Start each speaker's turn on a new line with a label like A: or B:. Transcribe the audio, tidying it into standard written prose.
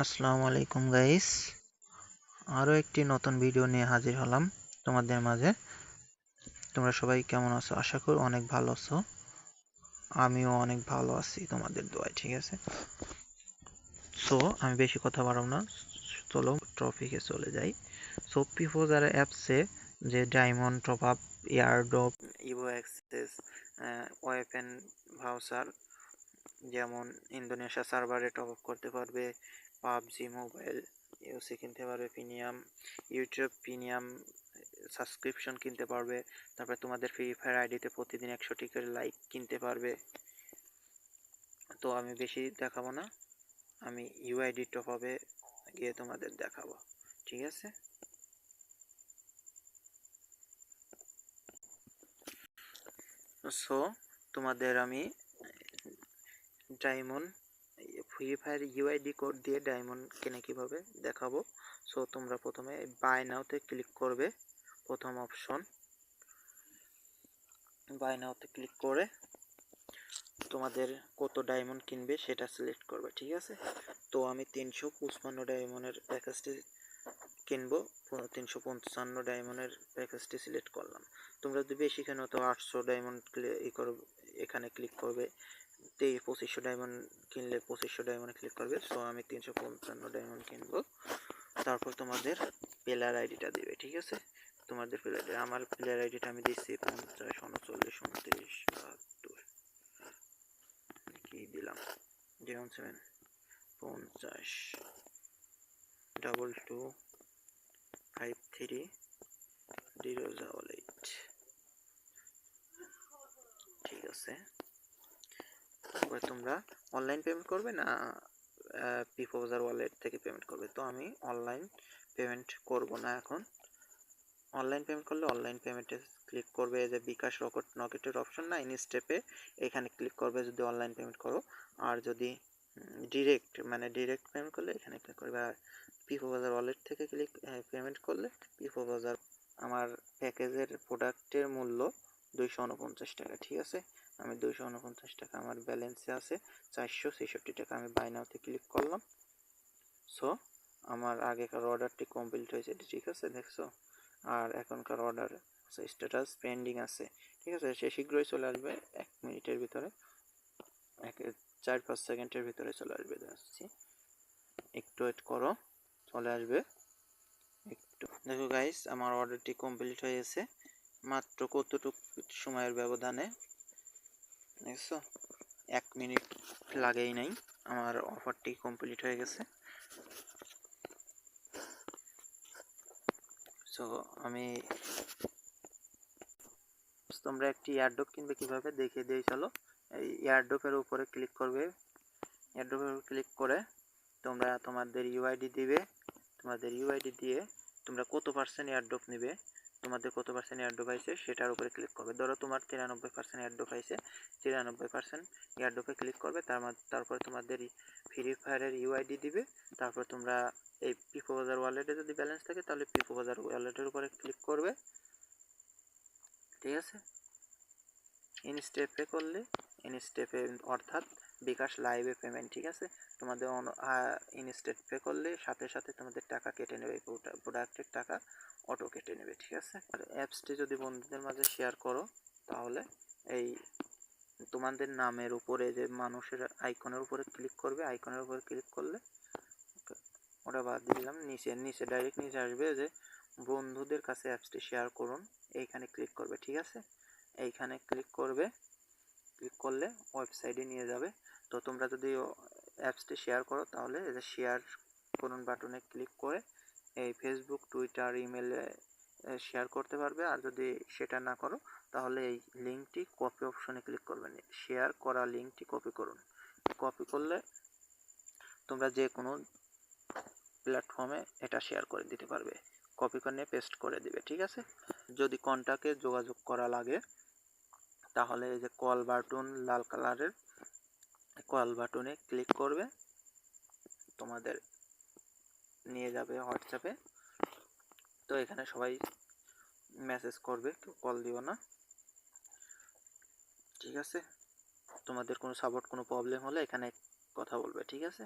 A: আসসালামু আলাইকুম গাইস, আরও একটি নতুন ভিডিও নিয়ে হাজির হলাম তোমাদের মাঝে। তোমরা সবাই কেমন আছো? আশা করি অনেক ভালো আছো। আমিও অনেক ভালো আছি তোমাদের দোয়ায়, ঠিক আছে? সো আমি বেশি কথা বাড়াবো না, চলো টপিকে চলে যাই। সো পিফোজার অ্যাপসে যে diamond top up, airdrop, evo access, weapon voucher, যেমন ইন্দোনেশিয়া সার্ভারে টপ আপ করতে পারবে, পাবজি মোবাইল ইউসি কিনতে পারবে, প্রিমিয়াম ইউটিউব প্রিমিয়াম সাবস্ক্রিপশন কিনতে পারবে, তারপরে তোমাদের ফ্রি ফায়ার আইডিতে প্রতিদিন 100টি করে লাইক কিনতে পারবে। তো আমি বেশি দেখাবো না, আমি ইউআইডি টপ আপে গিয়ে তোমাদের দেখাবো, ঠিক আছে? সো তোমাদের আমি diamond free fire UID code দিয়ে ডায়মন্ড কেনে কিভাবে দেখাবো। সো তোমরা প্রথমে বাই নাওতে ক্লিক করবে, প্রথম অপশন বাই নাওতে ক্লিক করে তোমাদের কত ডায়মন্ড কিনবে সেটা সিলেক্ট করবে, ঠিক আছে? তো আমি 355 ডায়মন্ডের প্যাকেজটি কিনবো, 355 ডায়মন্ডের প্যাকেজটি সিলেক্ট করলাম। তোমরা যদি বেশি কেনো তো 800 ডায়মন্ড এখানে ক্লিক করবে। 2500 ডায়মন্ড কিনলে 2500 ডায়মন্ডে ক্লিক করবে। সো আমি 355 ডায়মন্ড কিনবো। তারপর তোমাদের প্লেয়ার আইডিটা দিবে, ঠিক আছে? তোমাদের প্লেয়ার আইডি, আমার প্লেয়ার আইডিটা আমি দিচ্ছি 50 39 29 72, কি দিলাম 07 50 22 53 008, ঠিক আছে? তারপরে তোমরা অনলাইন পেমেন্ট করবে না পিফোজার ওয়ালেট থেকে পেমেন্ট করবে? তো আমি অনলাইন পেমেন্ট করব না এখন। অনলাইন পেমেন্ট করলে অনলাইন পেমেন্টে ক্লিক করবে, যে বিকাশ রকেটের অপশন না, ইন স্টেপে এখানে ক্লিক করবে যদি অনলাইন পেমেন্ট করো। আর যদি ডিরেক্ট পেমেন্ট করলে এখানে ক্লিক করবে। আর পিফোজার ওয়ালেট থেকে পেমেন্ট করলে পিফোজার, আমার প্যাকেজের প্রোডাক্টের মূল্য 249 টাকা, ঠিক আছে? আমি 249 টাকা আমার ব্যালেন্সে আছে, 466 টাকা। আমি বাই নাওতে ক্লিক করলাম। সো আমার আগেকার অর্ডারটি কমপ্লিট হয়েছে, ঠিক আছে? দেখছো? আর এখনকার অর্ডার স্ট্যাটাস পেন্ডিং আছে, ঠিক আছে? সে শীঘ্রই চলে আসবে, 1 মিনিটের ভিতরে, 4-5 সেকেন্ডের ভিতরে চলে আসবে। দেখছি, একটু ওয়েট করো, চলে আসবে একটু। দেখো গাইস, আমার অর্ডারটি কমপ্লিট হয়ে গেছে মাত্র কতটুকু সময়ের ব্যবধানে, দেখছো? 1 মিনিট লাগেই নাই, আমার অফারটি কমপ্লিট হয়ে গেছে। সো আমি তোমরা একটি এয়ারড্রপ কিনবে কিভাবে দেখিয়ে দিই, চলো। এই এয়ারড্রপের উপরে ক্লিক করবে, এয়ারড্রপের উপর ক্লিক করে তোমরা তোমাদের ইউআইডি দিবে। তোমাদের ইউআইডি দিয়ে তোমরা কত পার্সেন্ট এয়ারড্রপ নেবে, তোমাদের কত পার্সেন্ট এয়ারড্রপ আইছে সেটার উপরে ক্লিক করবে। ধরো তোমার 93% এয়ারড্রপ আইছে, 93% এয়ারড্রপে ক্লিক করবে। তারপরে তোমাদের ফ্রি ফায়ারের ইউআইডি দিবে। তারপর তোমরা এই পিফোবাজার ওয়ালেটে যদি ব্যালেন্স থাকে তাহলে পিফোবাজার ওয়ালেটের উপরে ক্লিক করবে, ঠিক আছে? ইন স্টেপে করলে ইন স্টেপে অর্থাৎ বিকাশ লাইভে পেমেন্ট, ঠিক আছে? তোমাদের ইন স্টেপ পে করলে সাথে সাথে তোমাদের টাকা কেটে নেবে, প্রোডাক্টের টাকা অটো কেটে নেবে, ঠিক আছে? আর অ্যাপসটি যদি বন্ধুদের মাঝে শেয়ার করো তাহলে এই তোমাদের নামের উপরে যে মানুষের আইকনের উপরে ক্লিক করবে, আইকনের উপরে ক্লিক করলে ওটা বাদ দিলাম, নিচে ডাইরেক্ট নিচে আসবে যে বন্ধুদের কাছে অ্যাপসটি শেয়ার করুন, এইখানে ক্লিক করবে, ঠিক আছে? এইখানে ক্লিক করবে, ক্লিক করলে ওয়েবসাইটে নিয়ে যাবে। তো তোমরা যদি অ্যাপসটি শেয়ার করো তাহলে এই যে শেয়ার করুন বাটনে ক্লিক করে এই ফেসবুক, টুইটার, ইমেলে শেয়ার করতে পারবে। আর যদি সেটা না করো তাহলে এই লিঙ্কটি কপি অপশনে ক্লিক করবেন, শেয়ার করা লিঙ্কটি কপি করুন। কপি করলে তোমরা যে কোনো প্ল্যাটফর্মে এটা শেয়ার করে দিতে পারবে, কপি করে নিয়ে পেস্ট করে দিবে, ঠিক আছে? যদি কন্টাক্টে যোগাযোগ করা লাগে তাহলে এই যে কল বাটন, লাল কালারের কল বাটনে ক্লিক করবে, তোমাদের নিয়ে যাবে হোয়াটসঅ্যাপে। তো এখানে সবাই মেসেজ করবে, কেউ কল দিও না, ঠিক আছে? তোমাদের কোনো সাপোর্ট, কোনো প্রবলেম হলে এখানে কথা বলবে, ঠিক আছে?